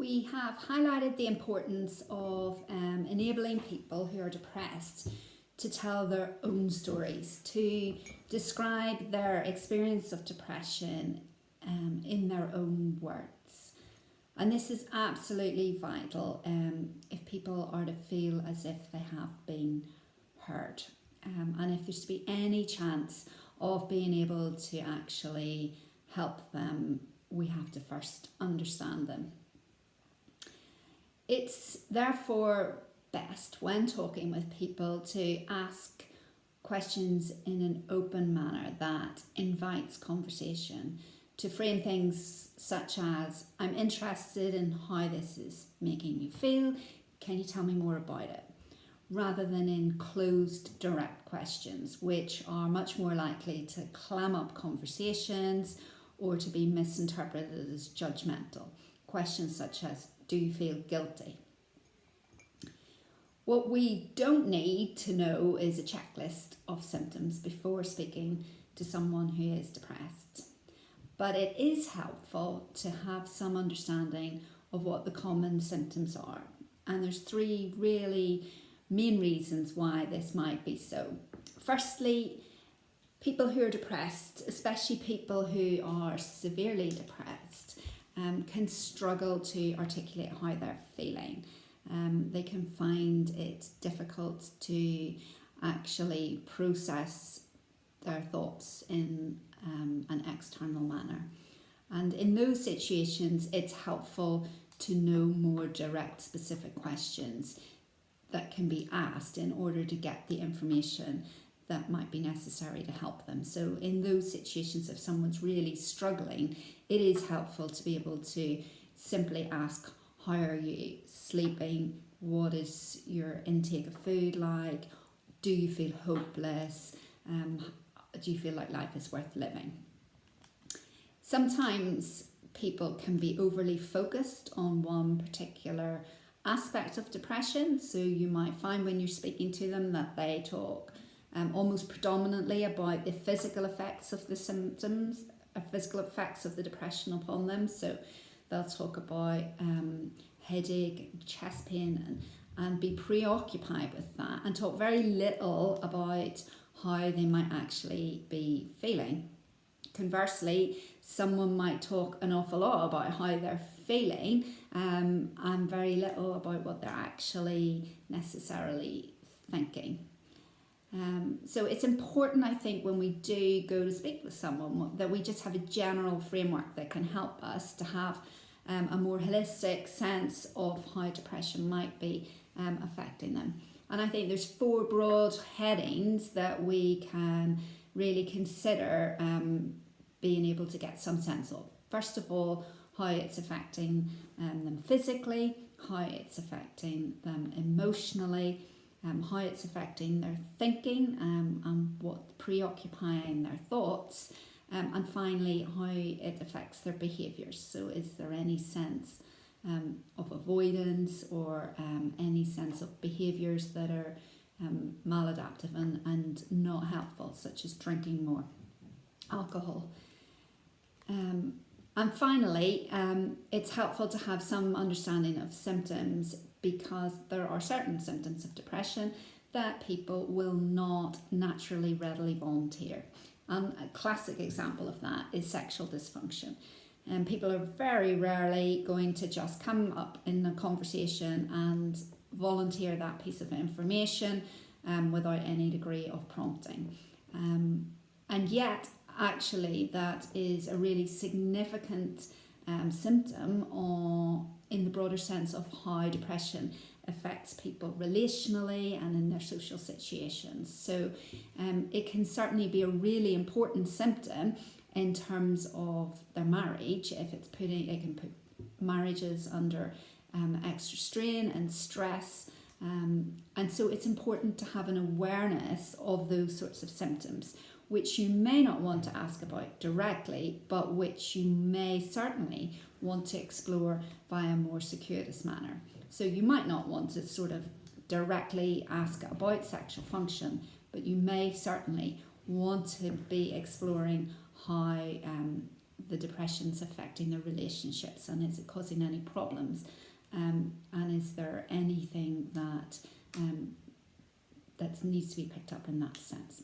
We have highlighted the importance of enabling people who are depressed to tell their own stories, to describe their experience of depression in their own words. And this is absolutely vital if people are to feel as if they have been heard. And if there's to be any chance of being able to actually help them, we have to first understand them. It's therefore best when talking with people to ask questions in an open manner that invites conversation, to frame things such as, I'm interested in how this is making you feel, can you tell me more about it? Rather than in closed, direct questions, which are much more likely to clam up conversations or to be misinterpreted as judgmental. Questions such as, do you feel guilty? What we don't need to know is a checklist of symptoms before speaking to someone who is depressed. But it is helpful to have some understanding of what the common symptoms are. And there's three really main reasons why this might be so. Firstly, people who are depressed, especially people who are severely depressed, can struggle to articulate how they're feeling. They can find it difficult to actually process their thoughts in an external manner. And in those situations, it's helpful to know more direct, specific questions that can be asked in order to get the information that might be necessary to help them. So in those situations, if someone's really struggling, it is helpful to be able to simply ask, how are you sleeping? What is your intake of food like? Do you feel hopeless? Do you feel like life is worth living? Sometimes people can be overly focused on one particular aspect of depression. So you might find when you're speaking to them that they talk almost predominantly about the physical effects of the symptoms, physical effects of the depression upon them. So they'll talk about headache, chest pain, and be preoccupied with that and talk very little about how they might actually be feeling. Conversely, someone might talk an awful lot about how they're feeling and very little about what they're actually necessarily thinking. So it's important, I think, when we do go to speak with someone that we just have a general framework that can help us to have a more holistic sense of how depression might be affecting them. And I think there's 4 broad headings that we can really consider being able to get some sense of. First of all, how it's affecting them physically, how it's affecting them emotionally, how it's affecting their thinking and what preoccupying their thoughts, and finally how it affects their behaviours. So is there any sense of avoidance or any sense of behaviours that are maladaptive and not helpful, such as drinking more alcohol. And finally, it's helpful to have some understanding of symptoms, because there are certain symptoms of depression that people will not naturally readily volunteer. And a classic example of that is sexual dysfunction. And people are very rarely going to just come up in a conversation and volunteer that piece of information without any degree of prompting. And yet, actually, that is a really significant symptom in the broader sense of how depression affects people relationally and in their social situations. So it can certainly be a really important symptom in terms of their marriage. If it can put marriages under extra strain and stress. And so it's important to have an awareness of those sorts of symptoms, which you may not want to ask about directly, but which you may certainly want to explore via a more circuitous manner. So you might not want to sort of directly ask about sexual function, but you may certainly want to be exploring how the depression's affecting their relationships, and is it causing any problems, and is there anything that that needs to be picked up in that sense.